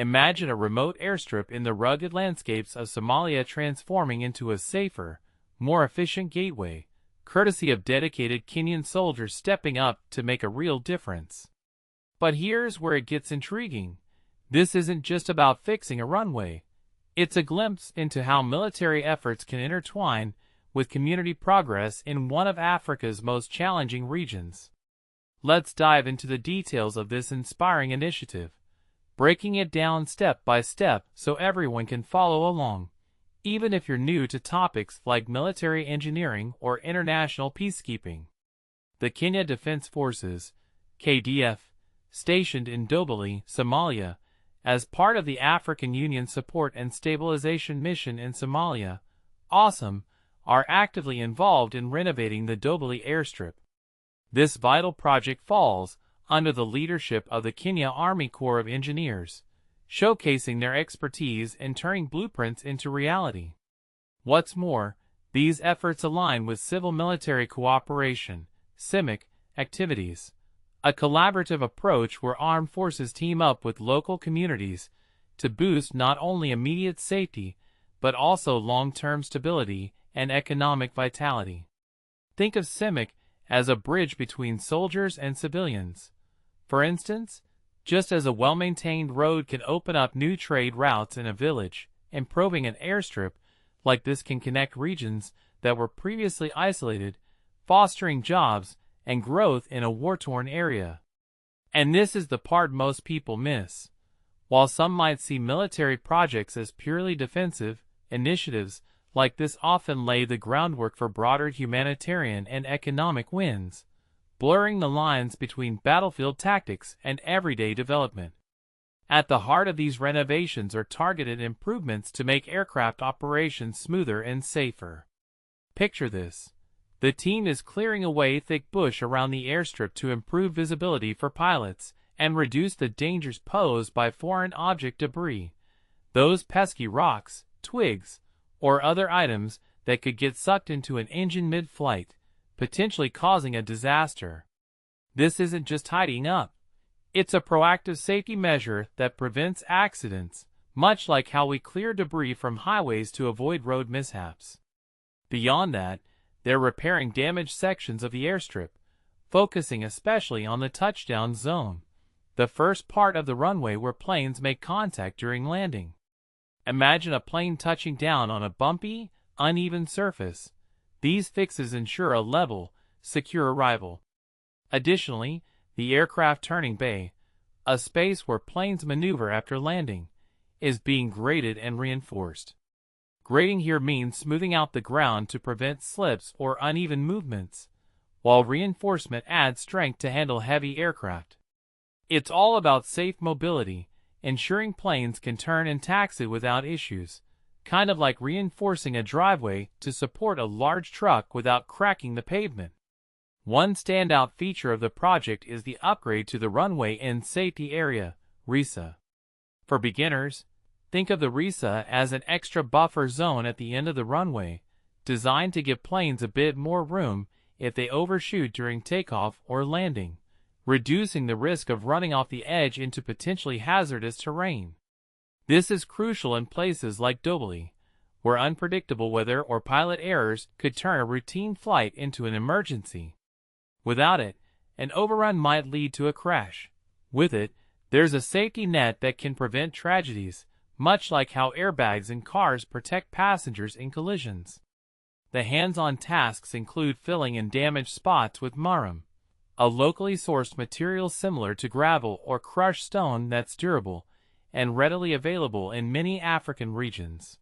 Imagine a remote airstrip in the rugged landscapes of Somalia transforming into a safer, more efficient gateway, courtesy of dedicated Kenyan soldiers stepping up to make a real difference. But here's where it gets intriguing. This isn't just about fixing a runway. It's a glimpse into how military efforts can intertwine with community progress in one of Africa's most challenging regions. Let's dive into the details of this inspiring initiative, breaking it down step by step so everyone can follow along, even if you're new to topics like military engineering or international peacekeeping. The Kenya Defense Forces, KDF, stationed in Dhobley, Somalia, as part of the African Union Support and Stabilization Mission in Somalia, AUSSOM, are actively involved in renovating the Dhobley Airstrip. This vital project falls under the leadership of the Kenya Army Corps of Engineers, showcasing their expertise in turning blueprints into reality. What's more, these efforts align with civil-military cooperation, CIMIC, activities, a collaborative approach where armed forces team up with local communities to boost not only immediate safety, but also long-term stability and economic vitality. Think of CIMIC as a bridge between soldiers and civilians. For instance, just as a well-maintained road can open up new trade routes in a village, improving an airstrip like this can connect regions that were previously isolated, fostering jobs and growth in a war-torn area. And this is the part most people miss. While some might see military projects as purely defensive, initiatives like this often lay the groundwork for broader humanitarian and economic wins, blurring the lines between battlefield tactics and everyday development. At the heart of these renovations are targeted improvements to make aircraft operations smoother and safer. Picture this. The team is clearing away thick bush around the airstrip to improve visibility for pilots and reduce the dangers posed by foreign object debris, those pesky rocks, twigs, or other items that could get sucked into an engine mid-flight, potentially causing a disaster. This isn't just tidying up. It's a proactive safety measure that prevents accidents, much like how we clear debris from highways to avoid road mishaps. Beyond that, they're repairing damaged sections of the airstrip, focusing especially on the touchdown zone, the first part of the runway where planes make contact during landing. Imagine a plane touching down on a bumpy, uneven surface. These fixes ensure a level, secure arrival. Additionally, the aircraft turning bay, a space where planes maneuver after landing, is being graded and reinforced. Grading here means smoothing out the ground to prevent slips or uneven movements, while reinforcement adds strength to handle heavy aircraft. It's all about safe mobility, ensuring planes can turn and taxi without issues, kind of like reinforcing a driveway to support a large truck without cracking the pavement. One standout feature of the project is the upgrade to the Runway End Safety Area, RESA. For beginners, think of the RESA as an extra buffer zone at the end of the runway, designed to give planes a bit more room if they overshoot during takeoff or landing, reducing the risk of running off the edge into potentially hazardous terrain. This is crucial in places like Dhobley, where unpredictable weather or pilot errors could turn a routine flight into an emergency. Without it, an overrun might lead to a crash. With it, there's a safety net that can prevent tragedies, much like how airbags in cars protect passengers in collisions. The hands-on tasks include filling in damaged spots with maram, a locally sourced material similar to gravel or crushed stone that's durable and readily available in many African regions.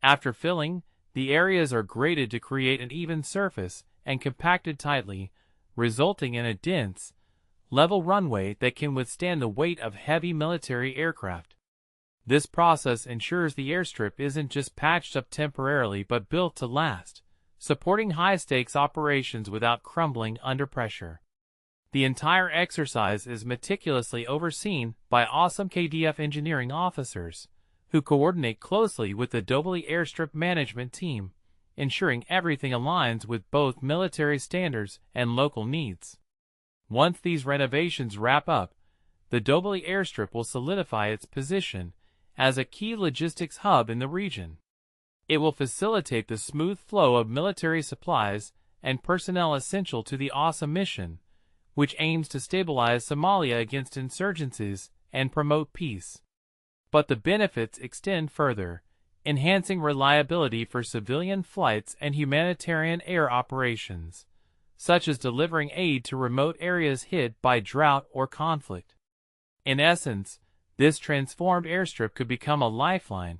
After filling, the areas are graded to create an even surface and compacted tightly, resulting in a dense, level runway that can withstand the weight of heavy military aircraft. This process ensures the airstrip isn't just patched up temporarily but built to last, supporting high-stakes operations without crumbling under pressure. The entire exercise is meticulously overseen by AUSSOM KDF engineering officers, who coordinate closely with the Dhobley Airstrip management team, ensuring everything aligns with both military standards and local needs. Once these renovations wrap up, the Dhobley Airstrip will solidify its position as a key logistics hub in the region. It will facilitate the smooth flow of military supplies and personnel essential to the AUSSOM mission, which aims to stabilize Somalia against insurgencies and promote peace. But the benefits extend further, enhancing reliability for civilian flights and humanitarian air operations, such as delivering aid to remote areas hit by drought or conflict. In essence, this transformed airstrip could become a lifeline,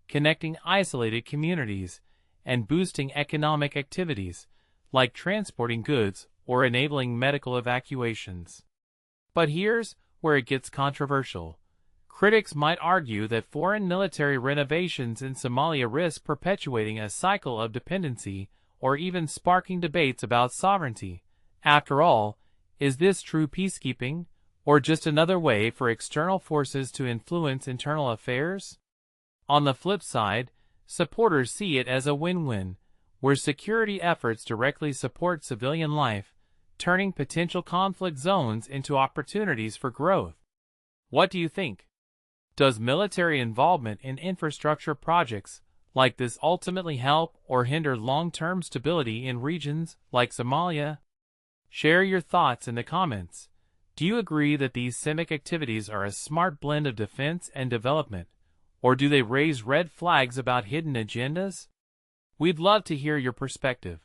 connecting isolated communities and boosting economic activities, like transporting goods or enabling medical evacuations. But here's where it gets controversial. Critics might argue that foreign military renovations in Somalia risk perpetuating a cycle of dependency or even sparking debates about sovereignty. After all, is this true peacekeeping, or just another way for external forces to influence internal affairs? On the flip side, supporters see it as a win-win, where security efforts directly support civilian life, turning potential conflict zones into opportunities for growth. What do you think? Does military involvement in infrastructure projects like this ultimately help or hinder long-term stability in regions like Somalia? Share your thoughts in the comments. Do you agree that these civic activities are a smart blend of defense and development, or do they raise red flags about hidden agendas? We'd love to hear your perspective.